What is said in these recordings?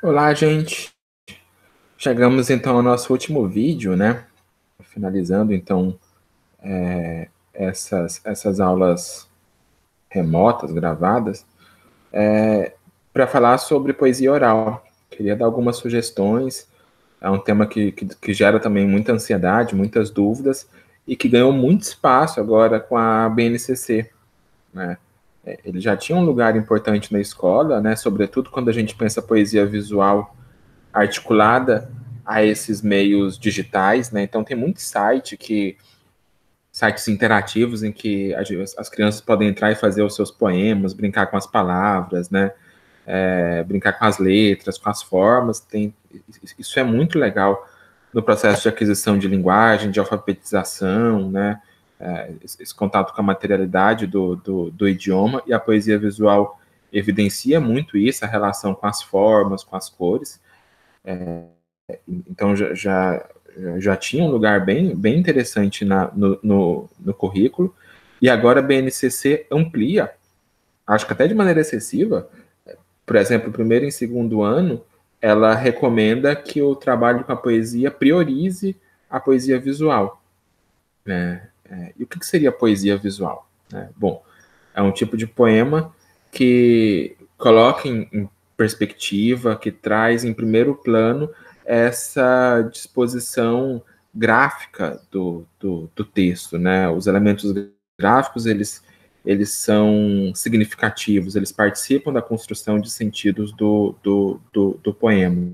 Olá, gente. Chegamos então ao nosso último vídeo, né? Finalizando então essas aulas remotas, gravadas, para falar sobre poesia oral. Queria dar algumas sugestões. É um tema que gera também muita ansiedade, muitas dúvidas e que ganhou muito espaço agora com a BNCC, né? Ele já tinha um lugar importante na escola, né? Sobretudo quando a gente pensa poesia visual articulada a esses meios digitais, né? Então tem muito sites interativos em que as crianças podem entrar e fazer os seus poemas, brincar com as palavras, né? Brincar com as letras, com as formas. Isso é muito legal no processo de aquisição de linguagem, de alfabetização, né? Esse contato com a materialidade do idioma, e a poesia visual evidencia muito isso, a relação com as formas, com as cores. Então já tinha um lugar bem interessante no currículo, e agora a BNCC amplia, acho que até de maneira excessiva. Por exemplo, primeiro e segundo ano, ela recomenda que o trabalho com a poesia priorize a poesia visual, né? E o que seria poesia visual, né? Bom, é um tipo de poema que coloca em perspectiva, que traz em primeiro plano essa disposição gráfica do texto, né? Os elementos gráficos, eles são significativos, eles participam da construção de sentidos do poema.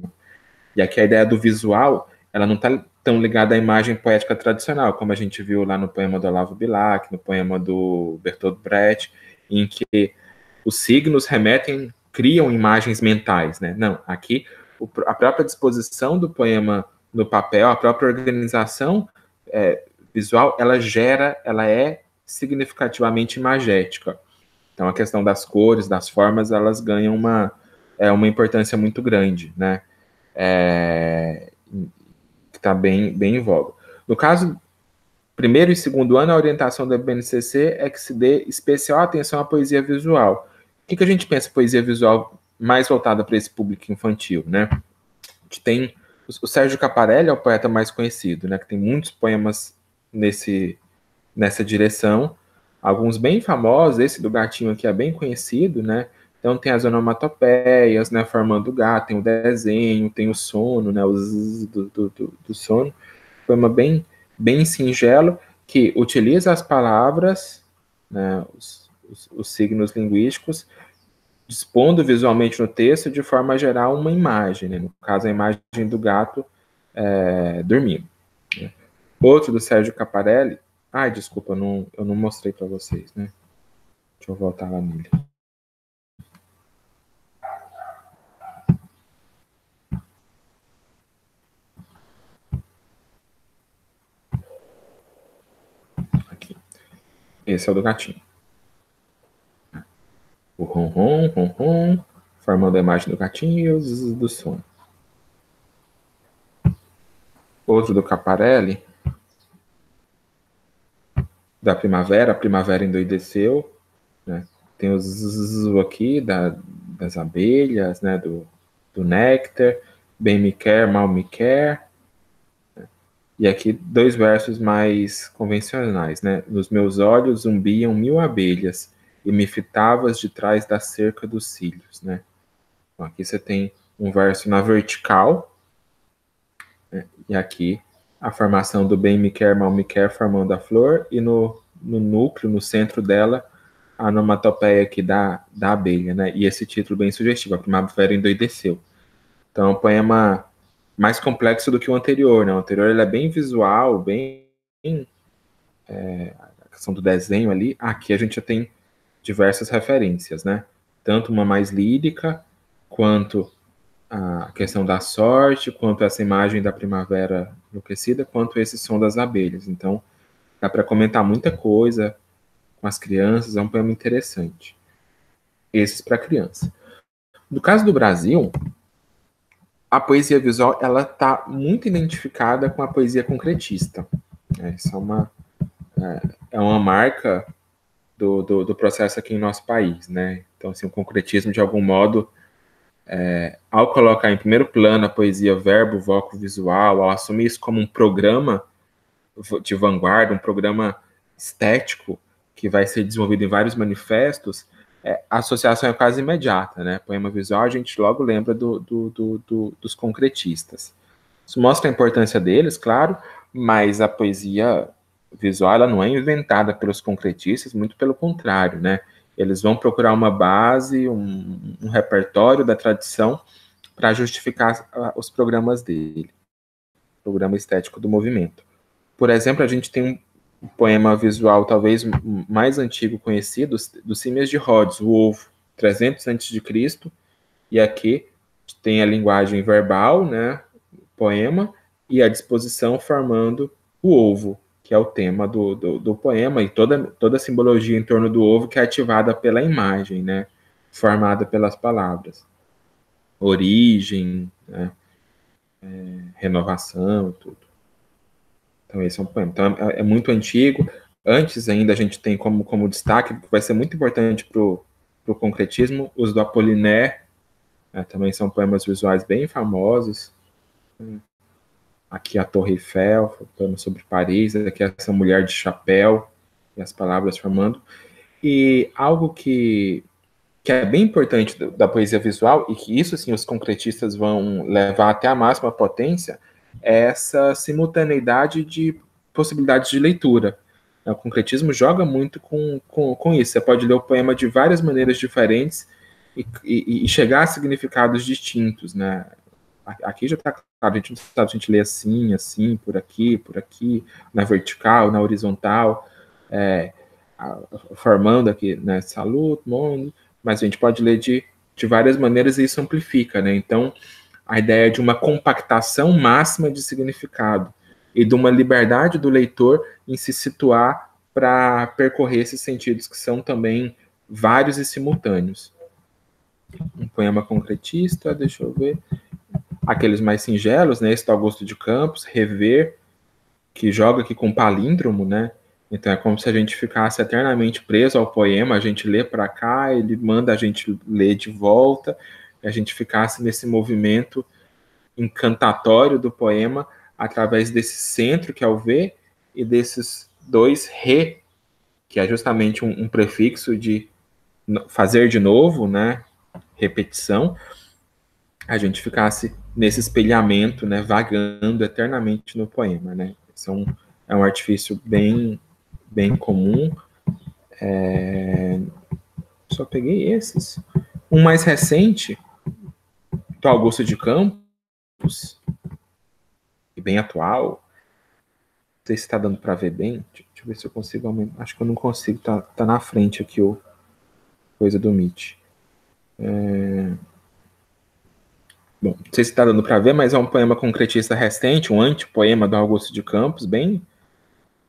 E aqui a ideia do visual, ela não está tão ligada à imagem poética tradicional, como a gente viu lá no poema do Olavo Bilac, no poema do Bertolt Brecht, em que os signos remetem, criam imagens mentais, né? Não, aqui a própria disposição do poema no papel, a própria organização visual, ela é significativamente imagética. Então a questão das cores, das formas, elas ganham uma importância muito grande, né? Que está bem em voga. No caso, primeiro e segundo ano, a orientação da BNCC é que se dê especial atenção à poesia visual. O que a gente pensa poesia visual mais voltada para esse público infantil, né? A gente tem o Sérgio Caparelli, é o poeta mais conhecido, né? Que tem muitos poemas nessa direção, alguns bem famosos. Esse do gatinho aqui é bem conhecido, né? Então tem as onomatopeias, né, formando o gato, tem o desenho, tem o sono, né, o zzz do sono. Poema bem singelo, que utiliza as palavras, né, os signos linguísticos, dispondo visualmente no texto de forma a gerar uma imagem, né? No caso, a imagem do gato dormindo. Né? Outro do Sérgio Caparelli. Ai, desculpa, eu não mostrei para vocês, né? Deixa eu voltar lá nele. Aqui. Esse é o do gatinho. O ronron, formando a imagem do gatinho e os do sono. Outro do Caparelli, da primavera, a primavera endoideceu, né? Tem o zzz aqui das abelhas, né? Do néctar, bem me quer, mal me quer. E aqui dois versos mais convencionais, né? Nos meus olhos zumbiam mil abelhas e me fitavas de trás da cerca dos cílios, né? Então, aqui você tem um verso na vertical, né? E aqui a formação do bem me quer, mal me quer, formando a flor, e no núcleo, no centro dela, a onomatopeia aqui da abelha, né? E esse título bem sugestivo, a primavera endoideceu. Então, é um poema mais complexo do que o anterior, né? O anterior ele é bem visual, a questão do desenho ali. Aqui a gente já tem diversas referências, né? Tanto uma mais lírica, quanto a questão da sorte, quanto essa imagem da primavera enlouquecida, quanto esse som das abelhas. Então, dá para comentar muita coisa com as crianças, é um poema interessante. Esses para criança. No caso do Brasil, a poesia visual ela está muito identificada com a poesia concretista. Isso é uma marca do processo aqui em nosso país, né? Então, assim, o concretismo, de algum modo, Ao colocar em primeiro plano a poesia verbo, voco, visual, ao assumir isso como um programa de vanguarda, um programa estético que vai ser desenvolvido em vários manifestos, a associação é quase imediata, né? Poema visual, a gente logo lembra dos concretistas. Isso mostra a importância deles, claro, mas a poesia visual ela não é inventada pelos concretistas, muito pelo contrário, né? Eles vão procurar uma base, um repertório da tradição para justificar os programas dele, o programa estético do movimento. Por exemplo, a gente tem um poema visual talvez mais antigo conhecido, do Simías de Rhodes, o Ovo, 300 a.C., e aqui tem a linguagem verbal, né, poema, e a disposição formando o ovo, que é o tema do poema, e toda a simbologia em torno do ovo que é ativada pela imagem, né, formada pelas palavras. Origem, né, renovação, tudo. Então, esse é um poema. Então, é muito antigo. Antes ainda, a gente tem como destaque, que vai ser muito importante para o concretismo, os do Apollinaire, né, também são poemas visuais bem famosos. Aqui a Torre Eiffel, poema sobre Paris, aqui essa mulher de chapéu, e as palavras formando. E algo que é bem importante da poesia visual, e que isso sim os concretistas vão levar até a máxima potência, é essa simultaneidade de possibilidades de leitura. O concretismo joga muito com isso. Você pode ler o poema de várias maneiras diferentes e chegar a significados distintos, né? Aqui já está claro, a gente não sabe se a gente lê assim, por aqui, na vertical, na horizontal, formando aqui, né, salut, monde, mas a gente pode ler de várias maneiras e isso amplifica, né? Então, a ideia de uma compactação máxima de significado e de uma liberdade do leitor em se situar para percorrer esses sentidos que são também vários e simultâneos. Um poema concretista, deixa eu ver. Aqueles mais singelos, né? Esse do Augusto de Campos, Rever, que joga aqui com palíndromo, né? Então é como se a gente ficasse eternamente preso ao poema, a gente lê para cá, ele manda a gente ler de volta, e a gente ficasse nesse movimento encantatório do poema através desse centro, que é o V, e desses dois re, que é justamente um prefixo de fazer de novo, né? Repetição, a gente ficasse nesse espelhamento, né? Vagando eternamente no poema, né? Isso é um artifício bem comum. Só peguei esses. Um mais recente, do Augusto de Campos, e bem atual. Não sei se está dando para ver bem. Deixa eu ver se eu consigo aumentar. Acho que eu não consigo. Tá na frente aqui o coisa do Meet. Bom, não sei se está dando para ver, mas é um poema concretista recente, um antepoema do Augusto de Campos, bem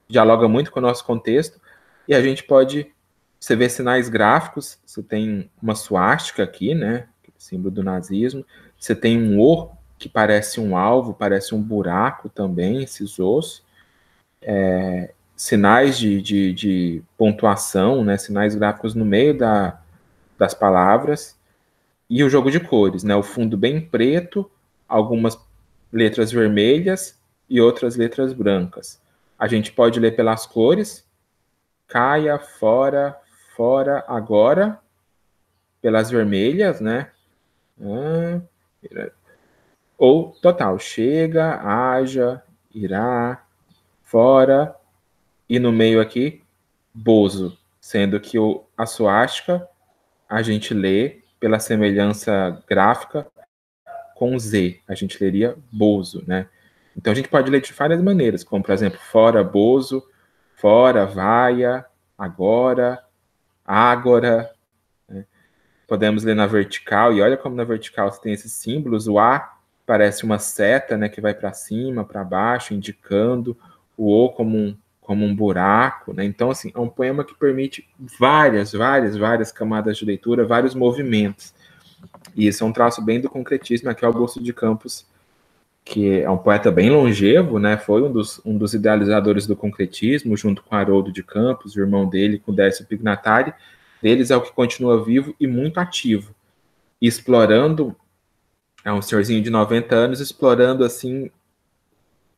dialoga muito com o nosso contexto, e a gente pode, você vê sinais gráficos, você tem uma suástica aqui, né, símbolo do nazismo, você tem um O, que parece um alvo, parece um buraco também, esses Os, sinais de pontuação, né, sinais gráficos no meio das palavras, e o jogo de cores, né, o fundo bem preto, algumas letras vermelhas e outras letras brancas. A gente pode ler pelas cores, caia, fora, fora, agora, pelas vermelhas, né? Ou total, chega, haja, irá, fora, e no meio aqui, bozo, sendo que a suástica a gente lê pela semelhança gráfica com Z, a gente leria bozo, né? Então a gente pode ler de várias maneiras, como por exemplo, fora bozo, fora vaia, agora, ágora, né? Podemos ler na vertical, e olha como na vertical você tem esses símbolos, o A parece uma seta, né, que vai para cima, para baixo, indicando o O como um buraco, né? Então, assim, é um poema que permite várias camadas de leitura, vários movimentos. E isso é um traço bem do concretismo, aqui é Augusto de Campos, que é um poeta bem longevo, né? Foi um dos idealizadores do concretismo, junto com Haroldo de Campos, o irmão dele, com Décio Pignatari. Deles é o que continua vivo e muito ativo, explorando É um senhorzinho de 90 anos explorando, assim,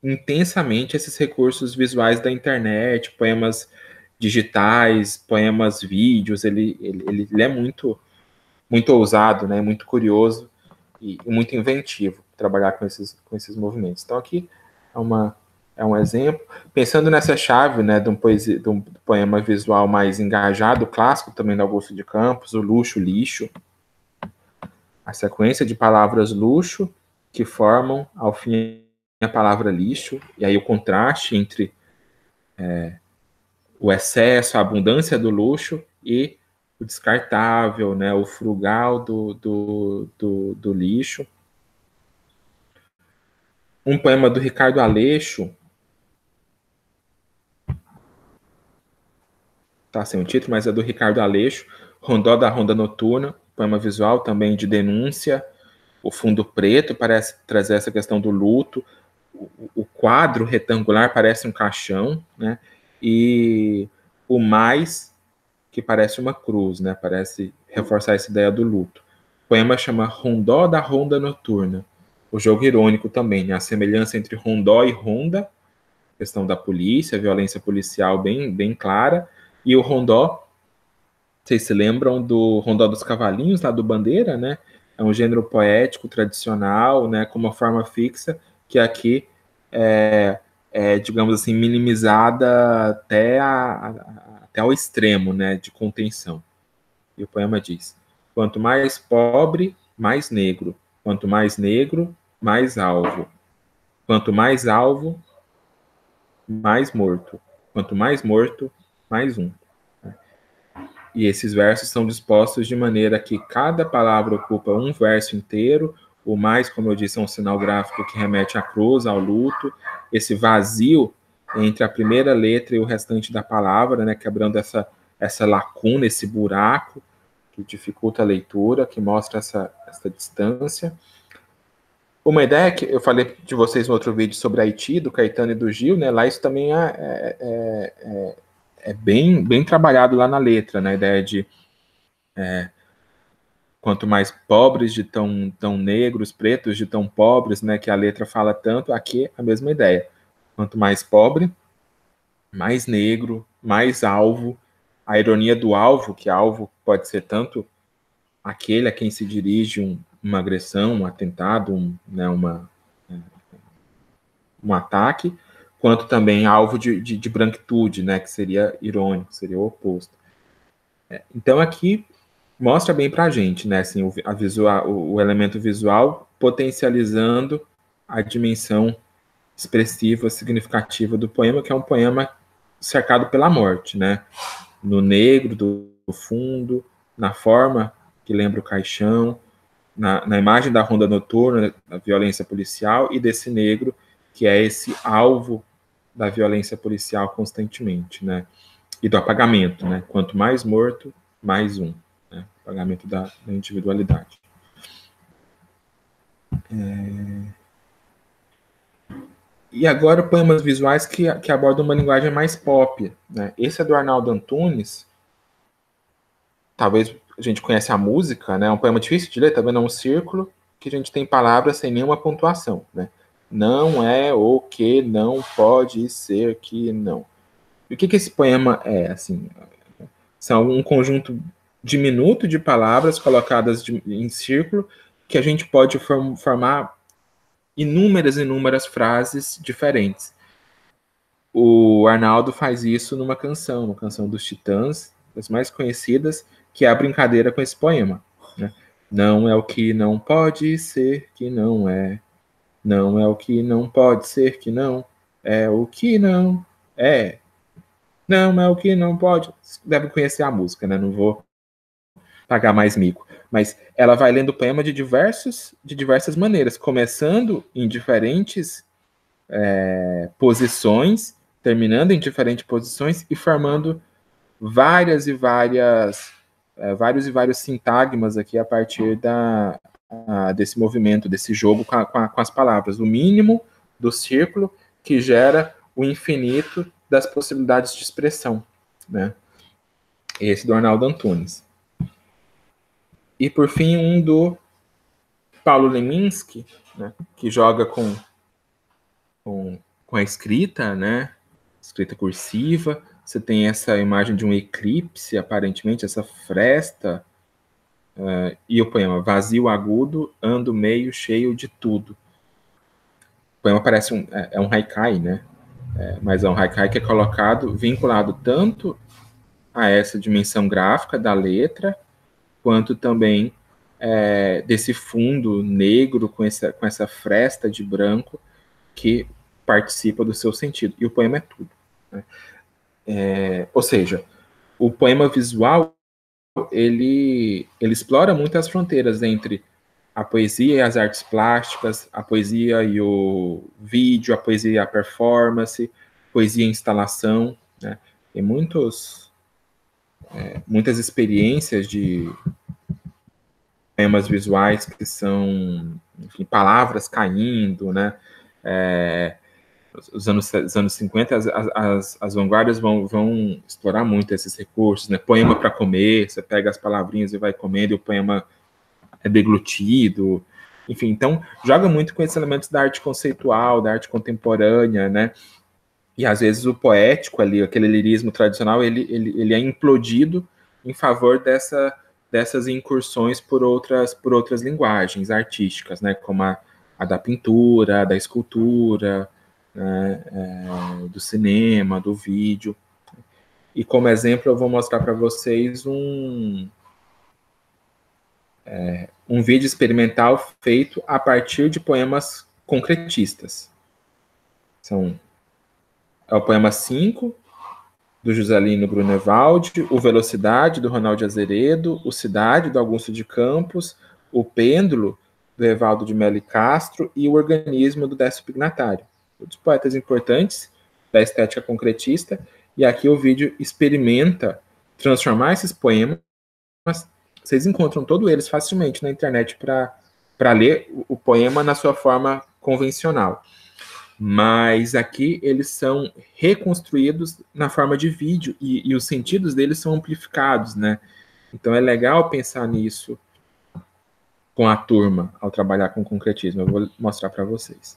intensamente esses recursos visuais da internet, poemas digitais, poemas vídeos. Ele é muito ousado, né? Muito curioso e muito inventivo trabalhar com esses movimentos. Então, aqui é um exemplo. Pensando nessa chave, né, de um poema visual mais engajado, clássico também do Augusto de Campos, o luxo, lixo, a sequência de palavras luxo que formam, ao fim, a palavra lixo, e aí o contraste entre o excesso, a abundância do luxo e o descartável, né, o frugal do lixo. Um poema do Ricardo Aleixo, tá sem o título, mas é do Ricardo Aleixo, Rondó da Ronda Noturna, poema visual também de denúncia. O fundo preto parece trazer essa questão do luto. O quadro retangular parece um caixão, né? E o mais, que parece uma cruz, né? Parece reforçar essa ideia do luto. O poema chama Rondó da Ronda Noturna. O jogo irônico também, né? A semelhança entre rondó e ronda, questão da polícia, violência policial bem clara, e o rondó, vocês se lembram do Rondó dos Cavalinhos, lá do Bandeira, né? É um gênero poético tradicional, né? Com uma forma fixa, que aqui digamos assim, minimizada até ao extremo, né? De contenção. E o poema diz: quanto mais pobre, mais negro. Quanto mais negro, mais alvo. Quanto mais alvo, mais morto. Quanto mais morto, mais um. E esses versos são dispostos de maneira que cada palavra ocupa um verso inteiro. O mais, como eu disse, é um sinal gráfico que remete à cruz, ao luto. Esse vazio entre a primeira letra e o restante da palavra, né, quebrando essa lacuna, esse buraco que dificulta a leitura, que mostra essa distância. Uma ideia que eu falei de vocês no outro vídeo sobre Haiti, do Caetano e do Gil, né? Lá isso também é bem trabalhado lá na letra, na ideia de quanto mais pobres de tão negros, pretos de tão pobres, né? Que a letra fala tanto, aqui a mesma ideia. Quanto mais pobre, mais negro, mais alvo. A ironia do alvo, que alvo pode ser tanto aquele a quem se dirige uma agressão, um atentado, um ataque, quanto também alvo de branquitude, né, que seria irônico, seria o oposto. Então aqui mostra bem para a gente, né, assim, o elemento visual potencializando a dimensão expressiva, significativa do poema, que é um poema cercado pela morte, né, no negro do fundo, na forma que lembra o caixão, na imagem da ronda noturna, da violência policial, e desse negro, que é esse alvo da violência policial constantemente, né? E do apagamento, né? Quanto mais morto, mais um. Né? Apagamento da individualidade. E agora poemas visuais que abordam uma linguagem mais pop. Né? Esse é do Arnaldo Antunes. Talvez a gente conhece a música, né? É um poema difícil de ler, tá vendo? É um círculo que a gente tem palavras sem nenhuma pontuação, né? Não é o que não pode ser que não. E o que esse poema é, assim? São um conjunto diminuto de palavras colocadas em círculo que a gente pode formar inúmeras frases diferentes. O Arnaldo faz isso numa canção, uma canção dos Titãs, das mais conhecidas, que é a brincadeira com esse poema. Né? Não é o que não pode ser que não é. Não é o que não pode ser que não. É o que não é. Não é o que não pode. Deve conhecer a música, né? Não vou pagar mais mico. Mas ela vai lendo o poema de diversas maneiras, começando em diferentes posições, terminando em diferentes posições e formando vários e vários sintagmas aqui a partir desse movimento, desse jogo com as palavras. O mínimo do círculo que gera o infinito das possibilidades de expressão. Né? Esse do Arnaldo Antunes. E, por fim, um do Paulo Leminski, né, que joga com a escrita, né, escrita cursiva. Você tem essa imagem de um eclipse, aparentemente, essa fresta, e o poema vazio, agudo, ando meio cheio de tudo. O poema parece um haikai, né? Mas é um haikai que é colocado, vinculado tanto a essa dimensão gráfica da letra, quanto também desse fundo negro com essa fresta de branco que participa do seu sentido. E o poema é tudo. Né? Ou seja, o poema visual ele explora muito as fronteiras entre a poesia e as artes plásticas, a poesia e o vídeo, a poesia e a performance, poesia e instalação. Né? Tem muitas experiências de poemas visuais que são, enfim, palavras caindo, né? Os anos 50, as vanguardas vão explorar muito esses recursos, né? Poema para comer, você pega as palavrinhas e vai comendo, e o poema é deglutido. Enfim, então, joga muito com esses elementos da arte conceitual, da arte contemporânea, né? E às vezes o poético ali, aquele lirismo tradicional, ele é implodido em favor dessas incursões por outras linguagens artísticas, né? Como a da pintura, da escultura, né? Do cinema, do vídeo. E como exemplo, eu vou mostrar para vocês um vídeo experimental feito a partir de poemas concretistas. É o poema 5, do Juscelino Grunewald, o Velocidade, do Ronaldo Azeredo, o Cidade, do Augusto de Campos, o Pêndulo, do Evaldo de Mello Castro, e o Organismo, do Décio Pignatário. Todos poetas importantes da estética concretista, e aqui o vídeo experimenta transformar esses poemas. Vocês encontram todos eles facilmente na internet para ler o poema na sua forma convencional. Mas aqui eles são reconstruídos na forma de vídeo e os sentidos deles são amplificados, né? Então é legal pensar nisso com a turma ao trabalhar com concretismo. Eu vou mostrar para vocês.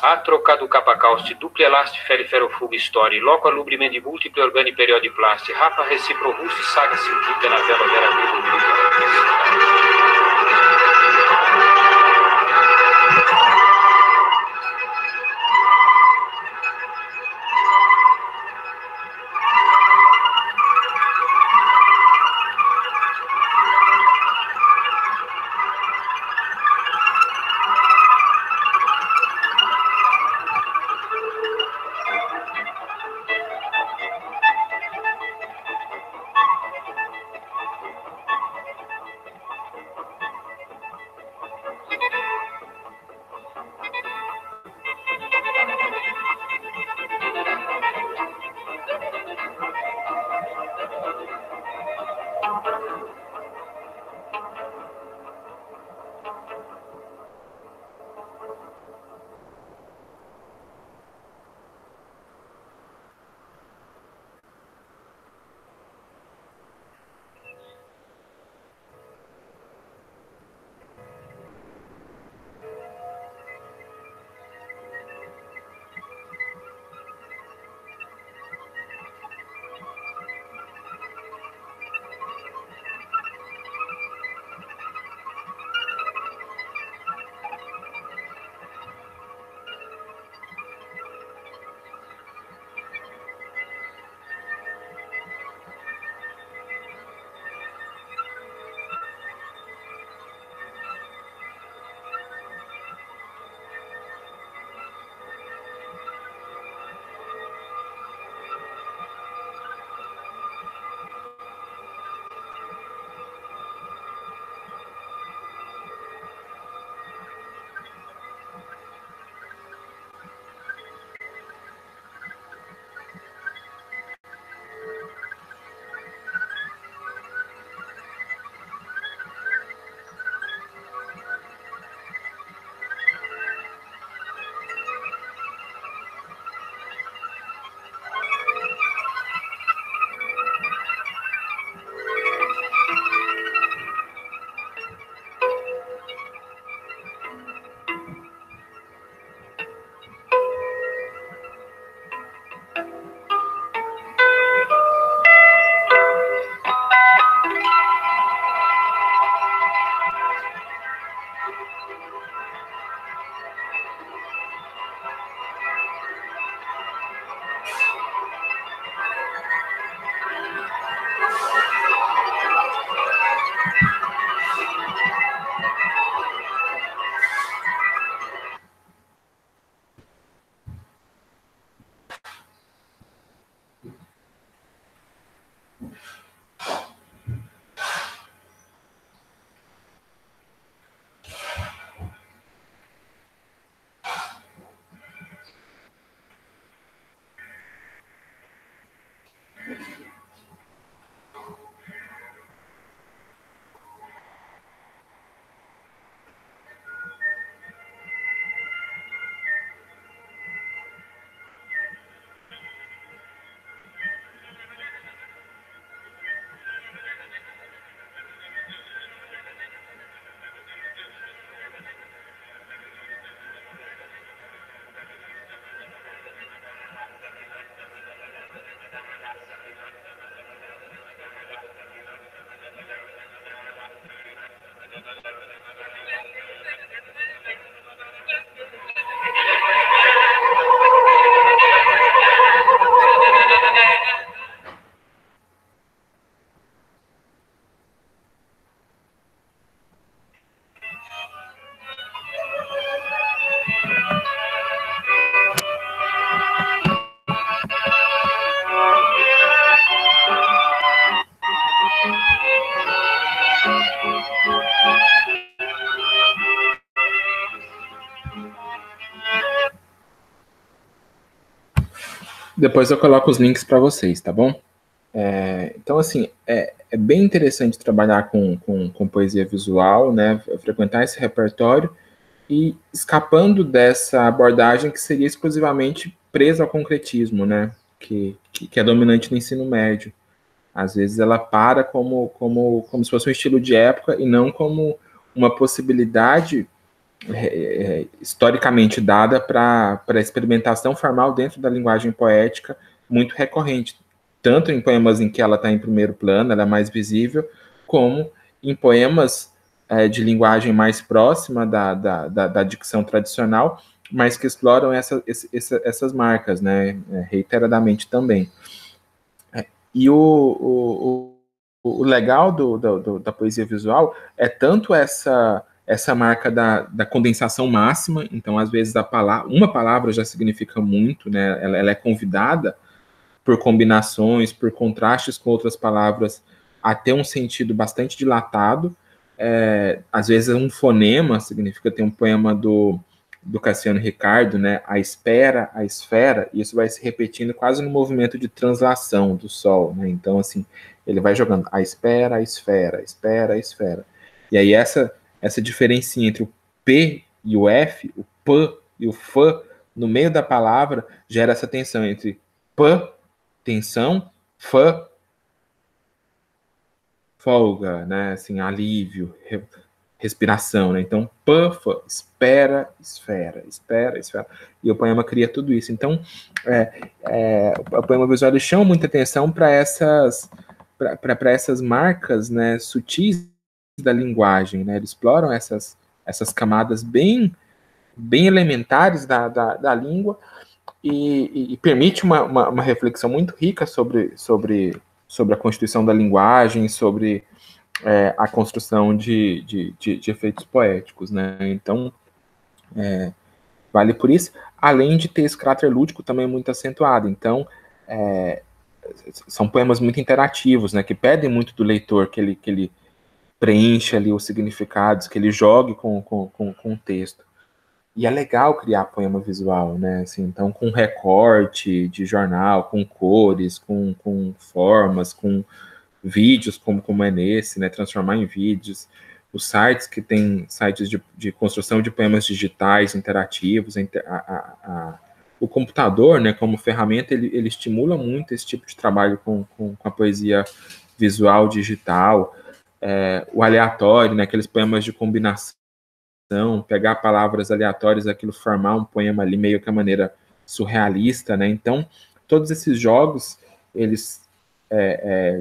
A trocado capacausti, dupli elasti feriferofugi story, loco alubrimendi multipli organi periodi plasti, rapa reciprovusti saga sintita na vela vera Depois eu coloco os links para vocês, tá bom? Então, assim, é bem interessante trabalhar com poesia visual, né? Frequentar esse repertório e escapando dessa abordagem que seria exclusivamente presa ao concretismo, né? Que é dominante no ensino médio. Às vezes ela para como se fosse um estilo de época e não como uma possibilidade historicamente dada para experimentação formal dentro da linguagem poética muito recorrente, tanto em poemas em que ela está em primeiro plano, ela é mais visível, como em poemas de linguagem mais próxima da dicção tradicional, mas que exploram essas marcas, né, reiteradamente também. E o legal da poesia visual é tanto essa marca da condensação máxima, então às vezes uma palavra já significa muito, né? Ela é convidada por combinações, por contrastes com outras palavras, a ter um sentido bastante dilatado. Às vezes um fonema significa ter um poema do Cassiano Ricardo, né? A espera, a esfera, e isso vai se repetindo quase no movimento de translação do sol, né? Então, assim, ele vai jogando a espera, a esfera, a espera, a esfera. E aí essa diferença entre o P e o F, o P e o F, no meio da palavra, gera essa tensão entre P, tensão, F, folga, né? Assim, alívio, respiração, né? Então, pufa, espera, esfera, espera, esfera. E o poema cria tudo isso. Então, o poema visual ele chama muita atenção para essas marcas, né, sutis da linguagem, né? Eles exploram essas camadas bem elementares da língua e permite uma reflexão muito rica sobre a constituição da linguagem, sobre a construção de efeitos poéticos, né? Então, vale por isso, além de ter esse caráter lúdico também muito acentuado. Então, são poemas muito interativos, né? Que pedem muito do leitor que ele preencha ali os significados, que ele jogue com o texto. E é legal criar poema visual, né? Assim, então, com recorte de jornal, com cores, com formas, com vídeos como é nesse, né, transformar em vídeos, os sites que tem sites de construção de poemas digitais interativos, o computador, né, como ferramenta, ele estimula muito esse tipo de trabalho com a poesia visual digital, o aleatório, né, aqueles poemas de combinação, pegar palavras aleatórias, aquilo formar um poema ali meio que a maneira surrealista, né, então todos esses jogos, eles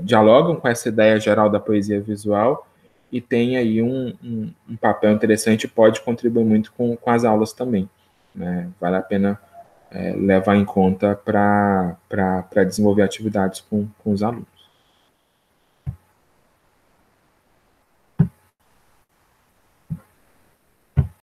dialogam com essa ideia geral da poesia visual e tem aí um papel interessante e pode contribuir muito com as aulas também, né? Vale a pena levar em conta para desenvolver atividades com os alunos.